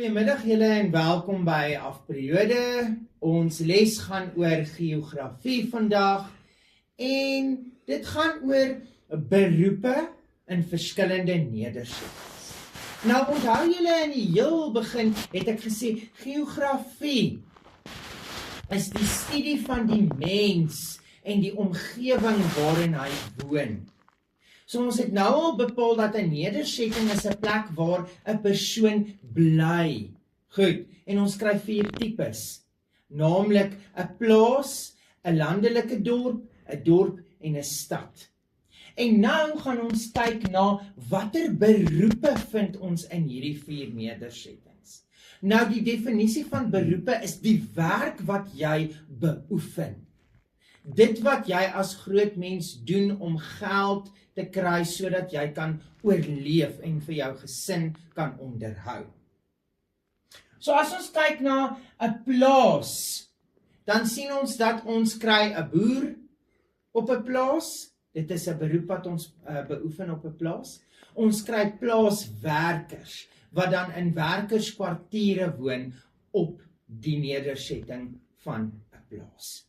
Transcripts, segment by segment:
Goeiemiddag julle en welkom by Afperiode. Ons les gaan oor geografie vandag en dit gaan oor beroepe in verskillende nedersettings. Nou onthou julle in die heel begin het ek gesê geografie is die studie van die mens en die omgewing waarin hy woon. So ons het nou al bepaal dat 'n nedersetting is 'n plek waar 'n persoon bly. Goed, en ons kry 4 tipes, naamlik 'n plaas, 'n landelike dorp, 'n dorp en 'n stad. En nou gaan ons kyk na watter beroepe vind ons in hierdie 4 nedersettings. Nou die definisie van beroepe is die werk wat jy beoefen. Dit wat jy as groot mens doen om geld te kry sodat jy kan oorleef en vir jou gesin kan onderhou. So as ons kyk na 'n plaas, dan sien ons dat ons kry 'n boer op 'n plaas. Dit is 'n beroep wat ons beoefen op 'n plaas. Ons kry plaaswerkers wat dan in werkerskwartiere woon op die nedersetting van 'n plaas.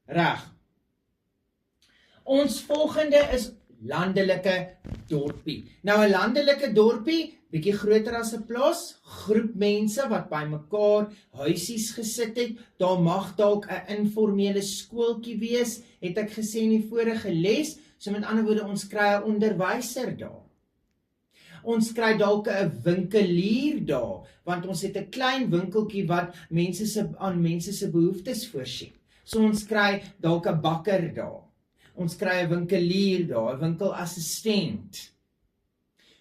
Reg. Ons volgende is landelike dorpie. Nou 'n landelike dorpie, bietjie groter as 'n plaas, groep mense wat bymekaar huisies gesit het. Daar mag dalk 'n informele skooltjie wees, het ek gesê in die vorige les. So met ander woorde, ons kry 'n onderwyser daar. Ons kry dalk 'n winkelier daar, want ons het 'n klein winkeltjie wat aan mense se behoeftes voorsien. So ons kry dalk 'n bakker daar. Ons kry 'n winkelier daar, 'n winkelassistent.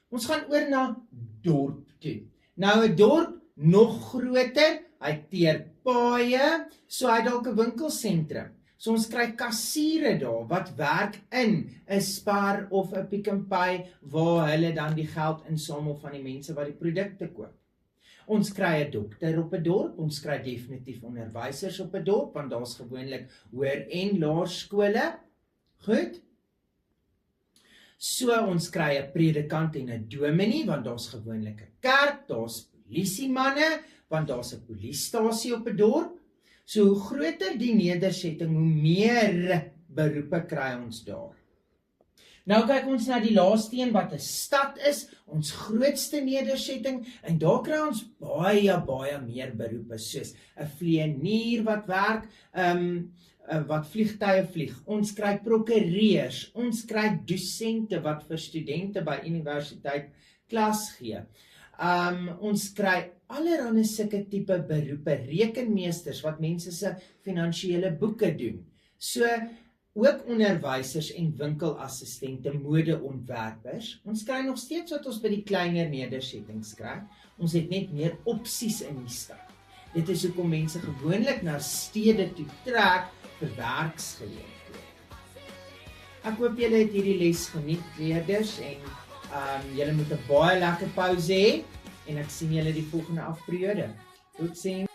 Ons gaan oor na dorp toe. Nou 'n dorp nog groter, hy teer paaie, so hy dalk 'n winkelsentrum. So ons kry kassiere daar wat werk in 'n Spar of 'n Pick n Pay waar hulle dan die geld insamel van die mense wat die produkte koop. Ons kry 'n dokter op 'n dorp, ons kry definitief onderwysers op 'n dorp, want daar's gewoonlik hoër en laerskole. Goed. So ons kry 'n predikant en 'n dominee, want daar's gewoonlik 'n kerk, daar's polisiemanne, want daar's 'n polisiestasie op 'n dorp. So hoe groter die nedersetting, hoe meer beroepe kry ons daar. Nou kyk ons na die laaste een wat 'n stad is, ons grootste nedersetting, en daar kry ons baie meer beroepe, soos 'n vlieënier wat werk, wat vliegtuie vlieg. Ons kry prokureurs, ons kry dosente wat vir studente by universiteit klas gee. Ons kry allerlei sulke tipe beroepe, rekenmeesters wat mense se finansiële boeke doen. So ook onderwysers en winkelassistente, modeontwerpers. Ons kry nog steeds wat ons by die kleiner nedersettings kry. Ons het net meer opsies in die stad. Dit is hoekom mense gewoonlik na stede toe trek vir werksgeleenthede. Ek hoop julle het hierdie les geniet, leerders, en julle moet 'n baie lekker pouse hê, en ek sien julle die volgende afperiode. Totsiens.